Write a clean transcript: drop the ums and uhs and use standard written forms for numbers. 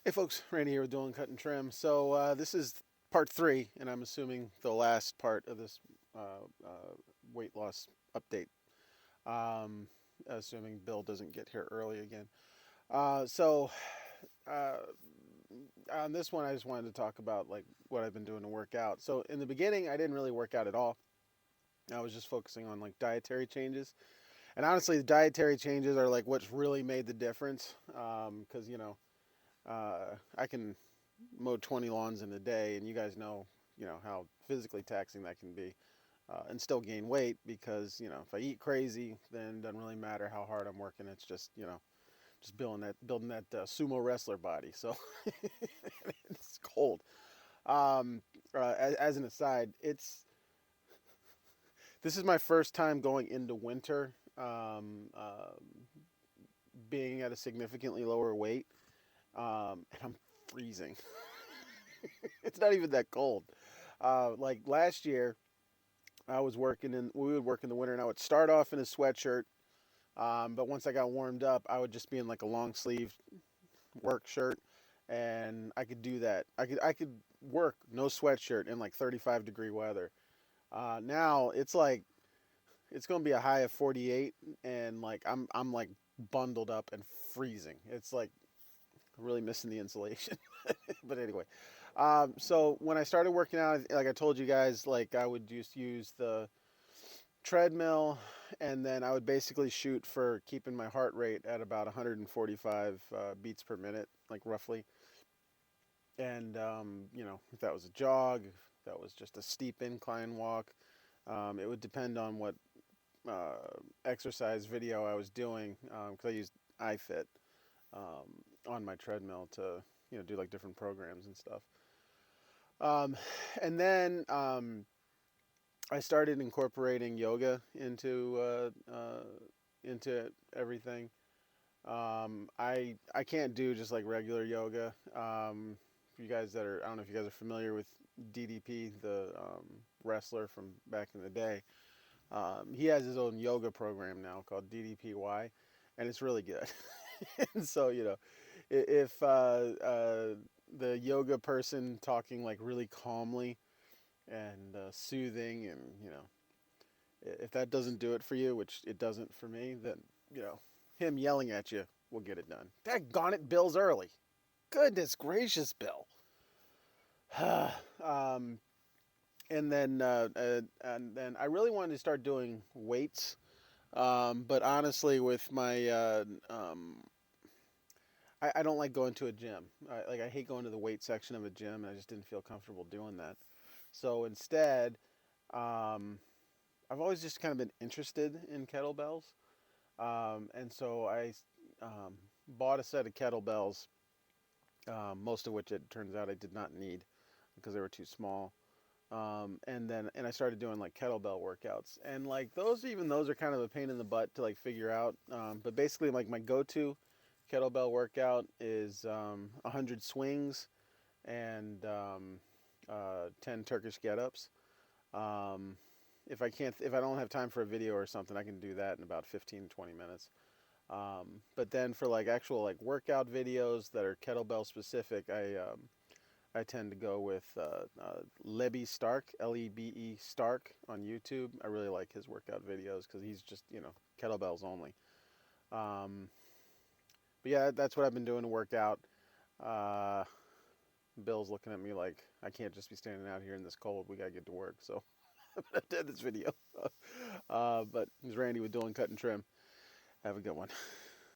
Hey folks, Randy here with Doing Cut and Trim. So this is part three, and I'm assuming the last part of this weight loss update. Um, Assuming Bill doesn't get here early again. So uh, on this one, I just wanted to talk about like what I've been doing to work out. So in the beginning, I didn't really work out at all. I was just focusing on like dietary changes, and honestly, the dietary changes are like what's really made the difference. Because I can mow 20 lawns in a day, and you guys know, how physically taxing that can be, and still gain weight because if I eat crazy, then it doesn't really matter how hard I'm working. It's just just building that sumo wrestler body. So it's cold. As an aside, this is my first time going into winter, being at a significantly lower weight, and I'm freezing. It's not even that cold. Like last year, we would work in the winter, and I would start off in a sweatshirt. But once I got warmed up, I would just be in like a long sleeve work shirt, and I could do that. I could work no sweatshirt in like 35-degree weather. Now it's like it's gonna be a high of 48, and like I'm like bundled up and freezing. It's like really missing the insulation. But anyway, so when I started working out, like I told you guys, like I would just use the treadmill, and then I would basically shoot for keeping my heart rate at about 145 beats per minute, like roughly. And if that was a jog, if that was just a steep incline walk, it would depend on what exercise video I was doing, because I used iFit on my treadmill to do like different programs and stuff. Um, and then I started incorporating yoga into everything. I can't do just like regular yoga. For you guys that are, I don't know if you guys are familiar with DDP, the wrestler from back in the day. He has his own yoga program now called DDPY, and it's really good. And so if the yoga person talking like really calmly and soothing, and if that doesn't do it for you, which it doesn't for me, then him yelling at you will get it done. Daggone it, Bill's early. Goodness gracious, Bill. um, and then I really wanted to start doing weights, but honestly, with my I don't like going to a gym. I hate going to the weight section of a gym, and I just didn't feel comfortable doing that. So instead, um, I've always just kind of been interested in kettlebells, and so I um, bought a set of kettlebells, most of which it turns out I did not need because they were too small. And I started doing like kettlebell workouts, and like those are kind of a pain in the butt to like figure out. But basically, like my go-to kettlebell workout is 100 swings and 10 Turkish get-ups. Um, if I don't have time for a video or something, I can do that in about 15 20 minutes. But then for like actual like workout videos that are kettlebell specific, I tend to go with Lebby Stark, Lebe Stark on YouTube. I really like his workout videos because he's just kettlebells only. Um, but yeah, that's what I've been doing to work out. Uh, Bill's looking at me like I can't just be standing out here in this cold. We gotta get to work. So I did this video. But it was Randy with Doing Cut and Trim. Have a good one.